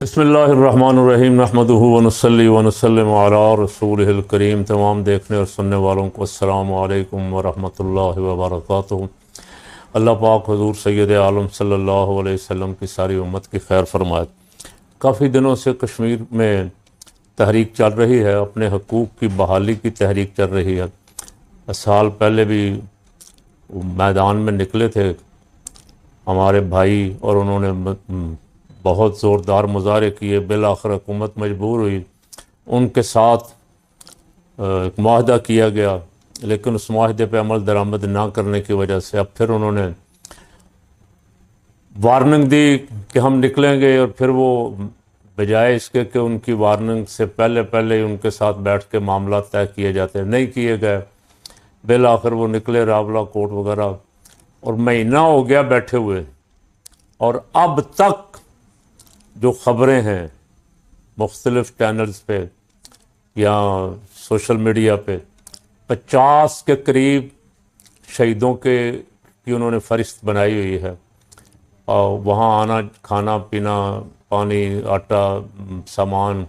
بسم اللہ الرحمن الرحیم نحمدہ ونصلی ونسلم علی رسولہ الکریم۔ تمام دیکھنے اور سننے والوں کو السلام علیکم ورحمۃ اللہ وبرکاتہ۔ اللہ پاک حضور سید عالم صلی اللہ علیہ وسلم کی ساری امت کی خیر فرمائے۔ کافی دنوں سے کشمیر میں تحریک چل رہی ہے، اپنے حقوق کی بحالی کی تحریک چل رہی ہے۔ سال پہلے بھی میدان میں نکلے تھے ہمارے بھائی اور انہوں نے بہت زوردار مظاہرے کیے، بالآخر حکومت مجبور ہوئی، ان کے ساتھ ایک معاہدہ کیا گیا، لیکن اس معاہدے پہ عمل درآمد نہ کرنے کی وجہ سے اب پھر انہوں نے وارننگ دی کہ ہم نکلیں گے، اور پھر وہ بجائے اس کے کہ ان کی وارننگ سے پہلے ان کے ساتھ بیٹھ کے معاملات طے کیے جاتے نہیں کیے گئے۔ بالآخر وہ نکلے راولا کوٹ وغیرہ، اور مہینہ ہو گیا بیٹھے ہوئے، اور اب تک جو خبریں ہیں مختلف چینلز پہ یا سوشل میڈیا پہ 50 کے قریب شہیدوں کی انہوں نے فہرست بنائی ہوئی ہے، اور وہاں آنا، کھانا پینا، پانی، آٹا، سامان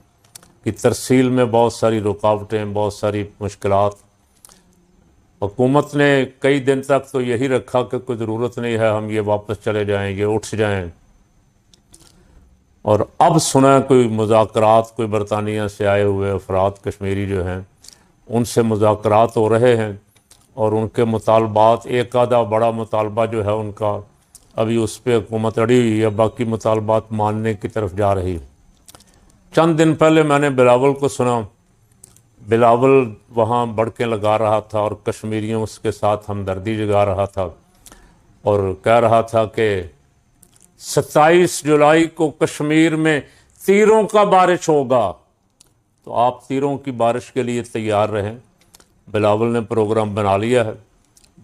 کی ترسیل میں بہت ساری رکاوٹیں، بہت ساری مشکلات۔ حکومت نے کئی دن تک تو یہی رکھا کہ کوئی ضرورت نہیں ہے، ہم یہ واپس چلے جائیں، یہ اٹھ جائیں، اور اب سنا کوئی مذاکرات، کوئی برطانیہ سے آئے ہوئے افراد کشمیری جو ہیں ان سے مذاکرات ہو رہے ہیں، اور ان کے مطالبات، ایک آدھا بڑا مطالبہ جو ہے ان کا ابھی اس پہ حکومت اڑی ہوئی ہے، باقی مطالبات ماننے کی طرف جا رہی ہے۔ چند دن پہلے میں نے بلاول کو سنا، بلاول وہاں بڑکیں لگا رہا تھا اور کشمیریوں اس کے ساتھ ہمدردی جگا رہا تھا، اور کہہ رہا تھا کہ 27 جولائی کو کشمیر میں تیروں کا بارش ہوگا، تو آپ تیروں کی بارش کے لیے تیار رہیں۔ بلاول نے پروگرام بنا لیا ہے،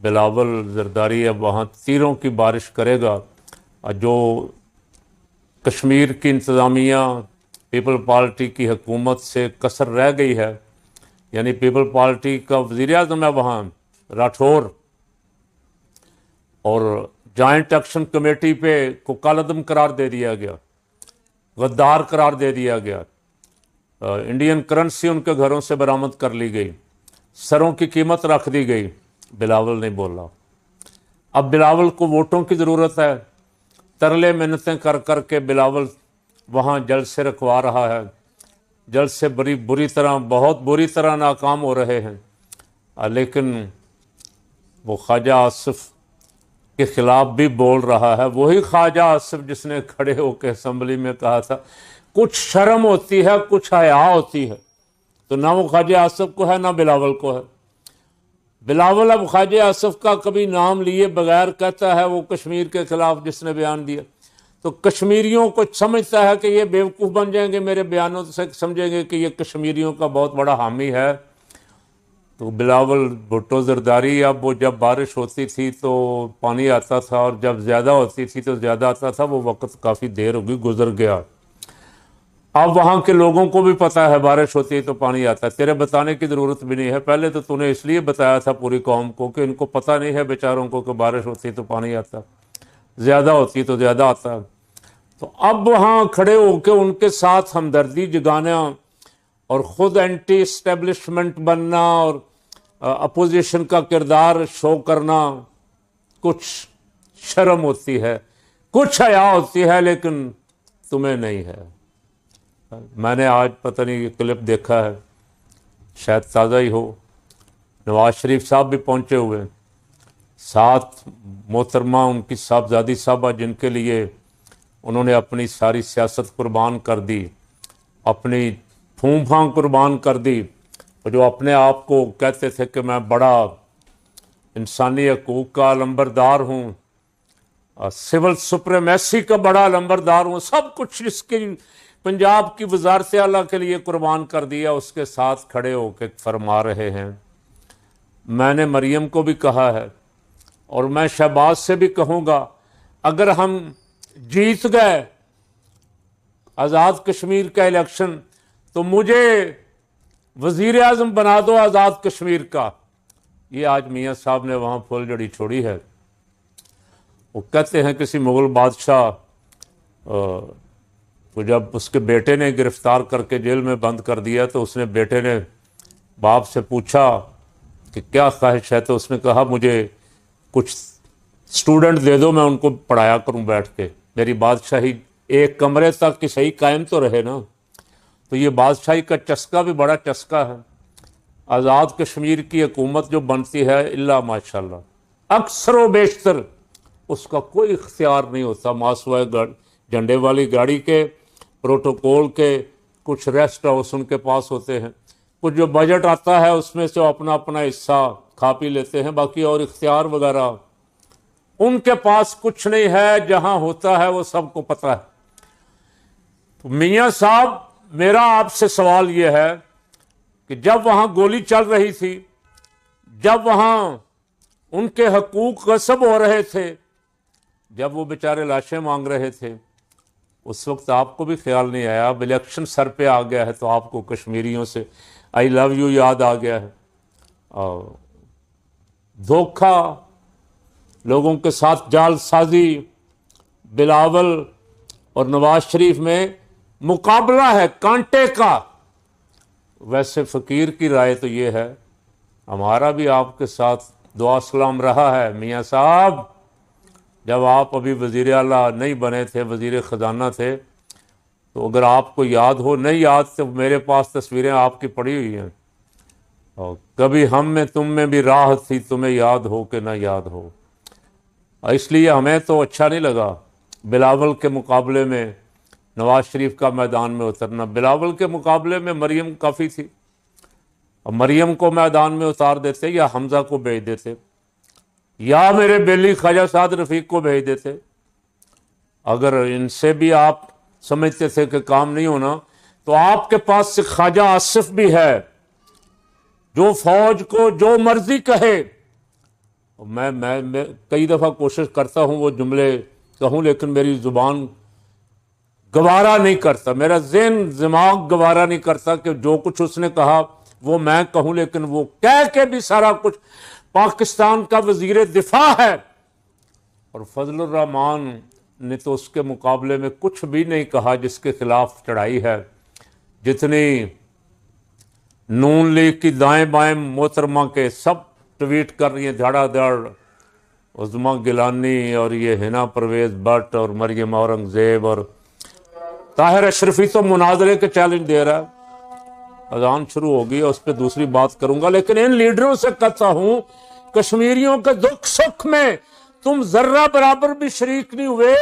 بلاول زرداری اب وہاں تیروں کی بارش کرے گا۔ جو کشمیر کی انتظامیہ پیپل پارٹی کی حکومت سے کسر رہ گئی ہے، یعنی پیپل پارٹی کا وزیر اعظم ہے وہاں راٹھور، اور جوائنٹ ایکشن کمیٹی پہ کو کالعدم قرار دے دیا گیا، غدار قرار دے دیا گیا، انڈین کرنسی ان کے گھروں سے برآمد کر لی گئی، سروں کی قیمت رکھ دی گئی۔ بلاول نہیں بولا۔ اب بلاول کو ووٹوں کی ضرورت ہے، ترلے منتیں کر کر کے بلاول وہاں جلسے رکھوا رہا ہے، جلسے بری طرح، بہت بری طرح ناکام ہو رہے ہیں، لیکن وہ خواجہ آصف کے خلاف بھی بول رہا ہے، وہی خواجہ آصف جس نے کھڑے ہو کے اسمبلی میں کہا تھا کچھ شرم ہوتی ہے، کچھ حیا ہوتی ہے، تو نہ وہ خواجہ آصف کو ہے نہ بلاول کو ہے۔ بلاول اب خواجہ آصف کا کبھی نام لیے بغیر کہتا ہے وہ کشمیر کے خلاف جس نے بیان دیا، تو کشمیریوں کو سمجھتا ہے کہ یہ بیوقوف بن جائیں گے، میرے بیانوں سے سمجھیں گے کہ یہ کشمیریوں کا بہت بڑا حامی ہے۔ تو بلاول بھٹو زرداری، اب وہ جب بارش ہوتی تھی تو پانی آتا تھا، اور جب زیادہ ہوتی تھی تو زیادہ آتا تھا، وہ وقت کافی دیر ہو گئی، گزر گیا۔ اب وہاں کے لوگوں کو بھی پتہ ہے بارش ہوتی ہے تو پانی آتا ہے، تیرے بتانے کی ضرورت بھی نہیں ہے، پہلے تو نے اس لیے بتایا تھا پوری قوم کو کہ ان کو پتہ نہیں ہے بیچاروں کو کہ بارش ہوتی ہے تو پانی آتا، زیادہ ہوتی ہے تو زیادہ آتا ہے۔ تو اب وہاں کھڑے ہو کے ان کے ساتھ ہمدردی جگانا اور خود اینٹی اسٹیبلشمنٹ بننا اور اپوزیشن کا کردار شو کرنا، کچھ شرم ہوتی ہے، کچھ حیا ہوتی ہے، لیکن تمہیں نہیں ہے۔ میں نے آج پتہ نہیں یہ کلپ دیکھا ہے، شاید تازہ ہی ہو، نواز شریف صاحب بھی پہنچے ہوئے، ساتھ محترمہ ان کی صاحبزادی صاحبہ، جن کے لیے انہوں نے اپنی ساری سیاست قربان کر دی، اپنی پھوں پھاں قربان کر دی، اور جو اپنے آپ کو کہتے تھے کہ میں بڑا انسانی حقوق کا علمبردار ہوں، سول سپریمیسی کا بڑا علمبردار ہوں، سب کچھ اس کی پنجاب کی وزارت اعلیٰ کے لیے قربان کر دیا، اس کے ساتھ کھڑے ہو کے فرما رہے ہیں۔ میں نے مریم کو بھی کہا ہے، اور میں شہباز سے بھی کہوں گا، اگر ہم جیت گئے آزاد کشمیر کا الیکشن تو مجھے وزیر اعظم بنا دو آزاد کشمیر کا۔ یہ آج میاں صاحب نے وہاں پھول جڑی چھوڑی ہے۔ وہ کہتے ہیں کسی مغل بادشاہ تو جب اس کے بیٹے نے گرفتار کر کے جیل میں بند کر دیا تو اس نے بیٹے نے باپ سے پوچھا کہ کیا خواہش ہے، تو اس نے کہا مجھے کچھ اسٹوڈنٹ دے دو، میں ان کو پڑھایا کروں بیٹھ کے، میری بادشاہی ایک کمرے تک کی صحیح قائم تو رہے نا۔ تو یہ بادشاہی کا چسکا بھی بڑا چسکا ہے۔ آزاد کشمیر کی حکومت جو بنتی ہے اللہ ماشاءاللہ اکثر و بیشتر اس کا کوئی اختیار نہیں ہوتا، ماسوائے جھنڈے والی گاڑی کے، پروٹوکول کے، کچھ ریسٹ ہاؤس ان کے پاس ہوتے ہیں، کچھ جو بجٹ آتا ہے اس میں سے اپنا اپنا حصہ کھا پی لیتے ہیں، باقی اور اختیار وغیرہ ان کے پاس کچھ نہیں ہے۔ جہاں ہوتا ہے وہ سب کو پتہ ہے۔ تو میاں صاحب میرا آپ سے سوال یہ ہے کہ جب وہاں گولی چل رہی تھی، جب وہاں ان کے حقوق غصب ہو رہے تھے، جب وہ بیچارے لاشیں مانگ رہے تھے، اس وقت آپ کو بھی خیال نہیں آیا؟ اب الیکشن سر پہ آ گیا ہے تو آپ کو کشمیریوں سے آئی لو یو یاد آ گیا ہے۔ اور دھوکہ، لوگوں کے ساتھ جال سازی، بلاول اور نواز شریف میں مقابلہ ہے کانٹے کا۔ ویسے فقیر کی رائے تو یہ ہے، ہمارا بھی آپ کے ساتھ دعا سلام رہا ہے میاں صاحب، جب آپ ابھی وزیر اعلیٰ نہیں بنے تھے، وزیر خزانہ تھے، تو اگر آپ کو یاد ہو، نہیں یاد تو میرے پاس تصویریں آپ کی پڑی ہوئی ہیں، اور کبھی ہم میں تم میں بھی راہ تھی، تمہیں یاد ہو کہ نہ یاد ہو۔ اس لیے ہمیں تو اچھا نہیں لگا بلاول کے مقابلے میں نواز شریف کا میدان میں اترنا۔ بلاول کے مقابلے میں مریم کافی تھی، اور مریم کو میدان میں اتار دیتے یا حمزہ کو بھیج دیتے یا میرے بیلی خواجہ سعد رفیق کو بھیج دیتے۔ اگر ان سے بھی آپ سمجھتے تھے کہ کام نہیں ہونا، تو آپ کے پاس سے خواجہ آصف بھی ہے جو فوج کو جو مرضی کہے۔ میں کئی دفعہ کوشش کرتا ہوں وہ جملے کہوں، لیکن میری زبان گوارا نہیں کرتا، میرا ذہن دماغ گوارا نہیں کرتا کہ جو کچھ اس نے کہا وہ میں کہوں، لیکن وہ کہہ کے بھی سارا کچھ پاکستان کا وزیر دفاع ہے، اور فضل الرحمان نے تو اس کے مقابلے میں کچھ بھی نہیں کہا جس کے خلاف چڑھائی ہے، جتنی نون لیگ کی دائیں بائیں محترمہ کے سب ٹویٹ کر رہی ہیں دھڑا دھڑ، عظما گیلانی اور یہ ہنا پرویز بٹ اور مریم اورنگزیب، اور طاہر اشرفی تو مناظرے کے چیلنج دے رہا ہے۔ اذان شروع ہوگی اور اس پہ دوسری بات کروں گا، لیکن ان لیڈروں سے کہتا ہوں کشمیریوں کے دکھ سکھ میں تم ذرہ برابر بھی شریک نہیں ہوئے،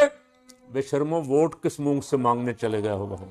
بے شرمو ووٹ کس منہ سے مانگنے چلے گئے ہو وہاں؟